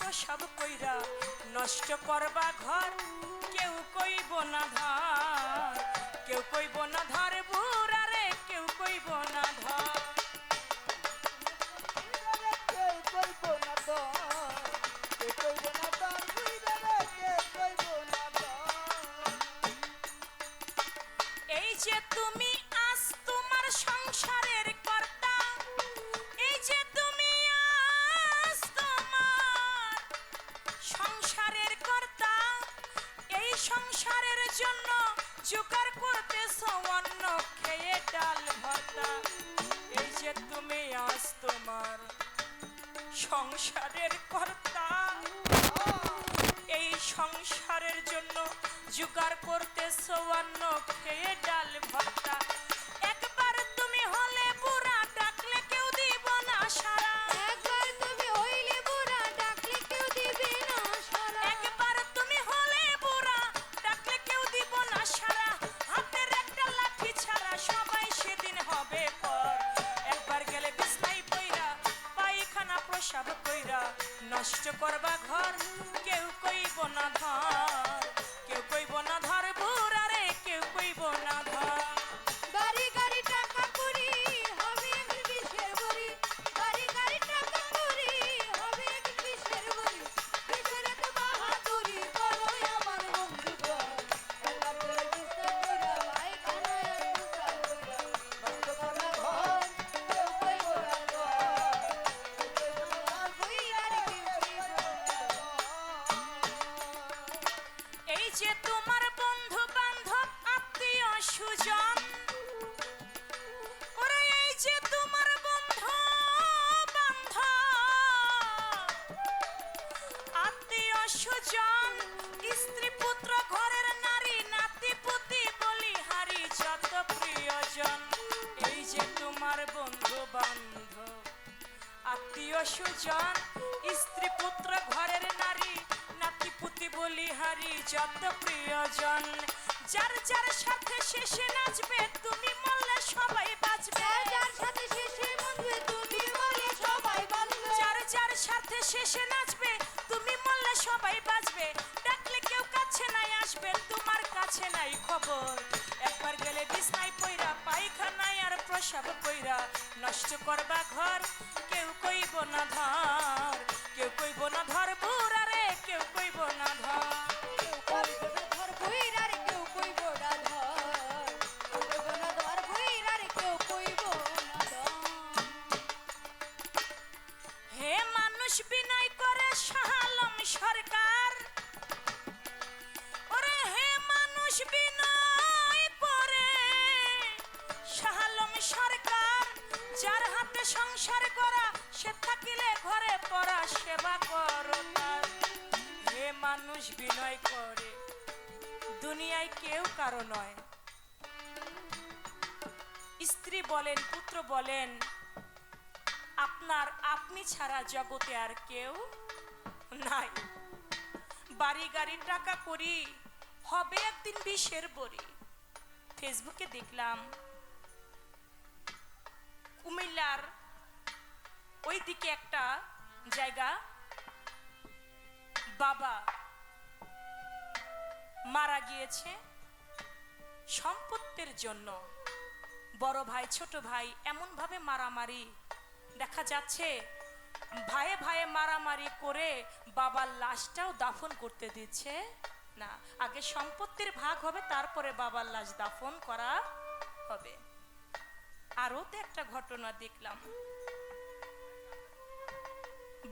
প্রসব কইরা নষ্ট করবা ঘর, কেউ কইব না ধর, কেউ কইব না ধর বুড়া রে, কেউ কইব না ধর। এই যে তুমি আজ তোমার সংসারের কর্তা, এই যে তুমি আজ তোমার সংসারের কর্তা, এই সংসারের জন্য জোগাড় করতেছো অন্ন খেয়ে ডাল ভর্তা। এই যে তুমি আজ তোমার সংসারের কর্তা, এই সংসারের জন্য জোগাড় করতেছো অন্ন খেয়ে ডাল ভর্তা। একবার তুমি হলে বুড়া, ডাকলে কেউ দিব না সাড়া, একবার তুমি হইলে বুড়া, ডাকলে কেউ দিবে না সাড়া। একবার তুমি হলে বুড়া, ডাকলে কেউ দিব না সাড়া। হাতের একটা লাঠি ছাড়া সবাই সেদিন হবে পর। একবার গেলে বিছনায় পইরা, পায়খানা প্রসাব কইরা নষ্ট করবা ঘর, কেউ কইব না ধর, কেউ কইব না ধর বুড়া রে, কেউ কইব না ধর। বাড়ি গাড়ি টাকা করি হবে একদিন বিষের বড়ি, বাড়ি গাড়ি টাকা করি হবে একদিন বিষের বড়ি। বিষের এত বাহাদুরি করো আমার বন্ধুগণ, একবার করে বিস্তার কইরা পায়খানায় আর প্রসাব কইরা নষ্ট করবা ঘর, কেউ কইব না ধর, কেউ কইব না ধর কইরা রে, কেউ কইব না ধর। এই যে তোমার বন্ধু বান্ধব আত্মীয় সুজন, ওরে এই যে তোমার বন্ধু বান্ধব আত্মীয় সুজন, স্ত্রী পুত্র ঘরের নারী, নাতি পুতি বলিহারি যত প্রিয়জন। এই যে তোমার বন্ধু বান্ধব আত্মীয় সুজন, স্ত্রী পুত্র ঘরের নারী, নাতি পুতি বলিহারি যত প্রিয়জন। যার যার সাথে শেষে নাচবে, তুমি মরলে সবাই বাঁচবে, যার সাথে শেষে মরবে তুমি মরলে সবাই বাঁচবে, যার যার সাথে শেষে নাচবে, তুমি মরলে সবাই বাঁচবে। ডাকলে কেউ কাছে নাই আসবে, তোমার কাছে নাই খবর। একবার গেলে বিছনায় পইরা, পায়খানায় আর প্রসাব কইরা নষ্ট করবা ঘর, কেউ কইব না ধর, কেউ কইব না ধর বুড়া রে, কেউ কইব না ধর। কেউ কইব না ধর কইরা রে, কেউ কইব না ধর, কেউ কইব না ধর কইরা রে, কেউ কইব না ধর। হে মানুষ বিনয় করে শাহ আলম সরকার, ওরে হে মানুষ বিনয় করে শাহ আলম সরকার। যার হাতে সংসার করা, সে থাকিলে ঘরে পড়া সেবা করো তার। হে মানুষ বিনয় করে, দুনিয়ায় কেউ কারো নয়। স্ত্রী বলেন, পুত্র বলেন, আপনার আপনি ছাড়া জগতে আর কেউ নাই। বাড়ি গাড়ি টাকা করি হবে একদিন বিষের বড়ি। ফেসবুকে দেখলাম কুমিল্লার ওই দিকে একটা জায়গা, বাবা মারা গিয়েছে সম্পত্তির জন্য। বড় ভাই ছোট ভাই এমন ভাবে মারামারি, দেখা যাচ্ছে ভাইয়ে ভাইয়ে মারামারি করে বাবার লাশটাও দাফন করতে দিচ্ছে না। আগে সম্পত্তির ভাগ হবে, তারপরে বাবার লাশ দাফন করা হবে। আরও তো একটা ঘটনা দেখলাম,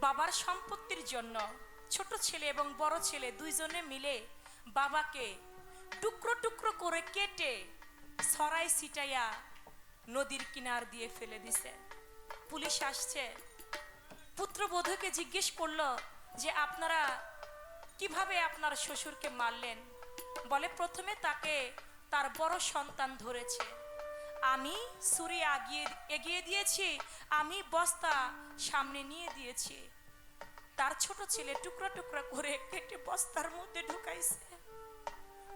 বাবার সম্পত্তির জন্য ছোট ছেলে এবং বড় ছেলে দুইজনে মিলে বাবাকে টুকরো টুকরো করে কেটে ছড়াই ছিটাইয়া নদীর কিনার দিয়ে ফেলে দিছে। পুলিশ আসছে, পুত্রবধূকে জিজ্ঞেস করলো যে আপনারা কিভাবে আপনার শ্বশুরকে মারলেন। বলে প্রথমে তাকে তার বড় সন্তান ধরেছে, আমি ছুরি এগিয়ে দিয়েছি, আমি বস্তা সামনে নিয়ে দিয়েছি, তার ছোট ছেলে টুকরা টুকরা করে কেটে বস্তার মধ্যে ঢুকাইছে।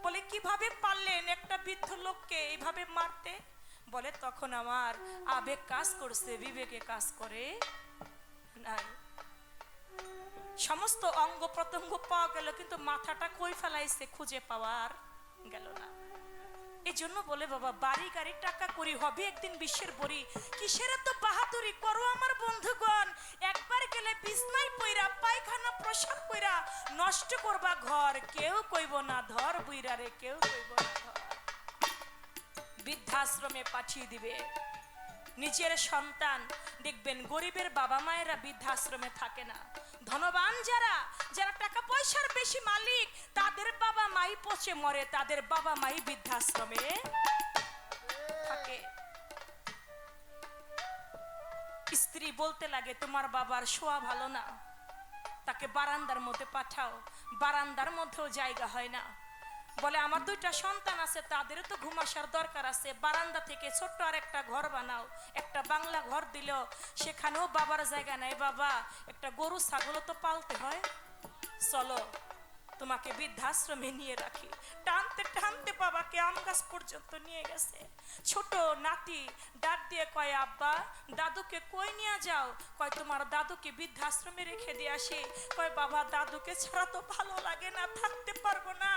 বলে কিভাবে পারলেন একটা বৃদ্ধ লোককে এইভাবে মারতে? বলে তখন আমার আবেগ কাজ করছে, বিবেকে কাজ করে নাই। সমস্ত অঙ্গ প্রত্যঙ্গ পাওয়া গেল, কিন্তু মাথাটা কই ফেলাইছে খুঁজে পাওয়ার গেল না। এই জন্য বলে বাবা, বাড়ি গাড়ি টাকা করি হবে একদিন বিশ্বের বড়ি, কিসের এত বাহাদুরি করো আমার বন্ধুগণ। একবার গেলে বিছনায় পইরা পায়খানা প্রসাব কইরা নষ্ট করবা ঘর, কেউ কইব না ধর বুইরা রে, কেউ কইব না ধর। বৃদ্ধাশ্রমে পাঠিয়ে দিবে নিজের সন্তান। দেখবেন গরিবের বাবা মায়েরা বৃদ্ধাশ্রমে থাকে না, ধনবান যারা যারা টাকা পয়সার বেশি মালিক তাদের বাবা মাই পচে মরে, তাদের বাবা মাই বৃদ্ধাশ্রমে থাকে। স্ত্রী বলতে লাগে তোমার বাবার শোয়া ভালো না, তাকে বারান্দার মধ্যে পাঠাও, বারান্দার মধ্যেও জায়গা হয় না। বলে আমার দুইটা সন্তান আছে, তাদেরও তো ঘুম আসার দরকার আছে, বারান্দা থেকে ছোট্ট আর একটা ঘর বানাও। একটা বাংলা ঘর দিল, সেখানেও বাবার জায়গা নাই। বাবা একটা গরু ছাগলও তো পালতে হয়, চলো তোমাকে বৃদ্ধাশ্রমে নিয়ে রাখি। টানতে টানতে বাবাকে আম গাছ পর্যন্ত নিয়ে গেছে। ছোট নাতি ডাক দিয়ে কয় আব্বা দাদুকে কই নিয়ে যাও? কয় তোমার দাদুকে বৃদ্ধাশ্রমে রেখে দিয়ে আসি। কয় বাবা দাদুকে ছাড়া তো ভালো লাগে না, থাকতে পারবো না।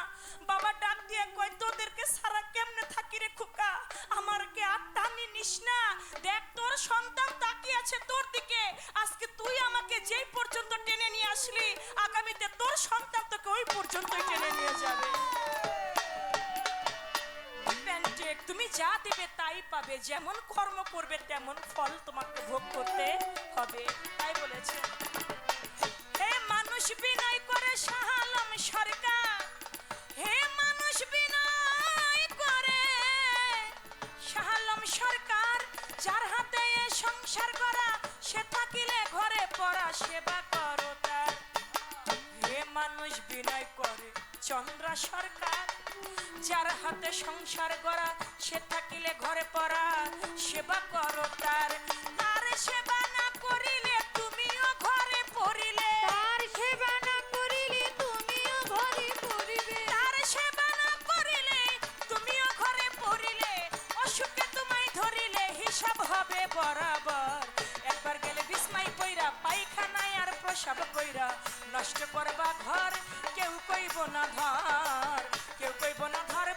বাবা ডাক দিয়ে কয় তোদেরকে ছাড়া কেমনে থাকি রে খোকা, আমারকে আর টানি নিস না। দেখ তোর সন্তান তাকিয়ে আছে তোর দিকে, আজকে তুই আমাকে যেই পর্যন্ত টেনে নিয়ে আসলি, আগামীতে তোর সন্তান তোকে ওই পর্যন্তই টেনে নিয়ে যাবে। তুমি যা দিবে তাই পাবে, যেমন কর্ম করবে তেমন ফল তোমাকে ভোগ করতে হবে। তাই বলেছে হে মানুষ বিনয় করে শাহ আলম সরকার, হে মানুষ বিনয় করে শাহ আলম সরকার, যার হাতে এ সংসার করা সে থাকিলে ঘরে পড়া সেবা করো তার। হে মানুষ বিনয় করে চন্দ্রা সরকার, যার হাতে সংসার গড়া সে থাকিলে ঘরে পড়া সেবা করো তার। তার সেবা না করিলে তুমিও ঘরে পড়িলে, তার সেবা না করিলে তুমিও ঘরে পড়িবে, তার সেবা না করিলে তুমিও ঘরে পড়িলে, অসুখে তোমায় ধরিলে হিসাব হবে বরাবর। একবার গেলে বিছনায় পইরা পায়খানায় আর প্রসাব কইরা নষ্ট করবা ঘর, কেউ কইব না ধর, কেউ কইব না ধর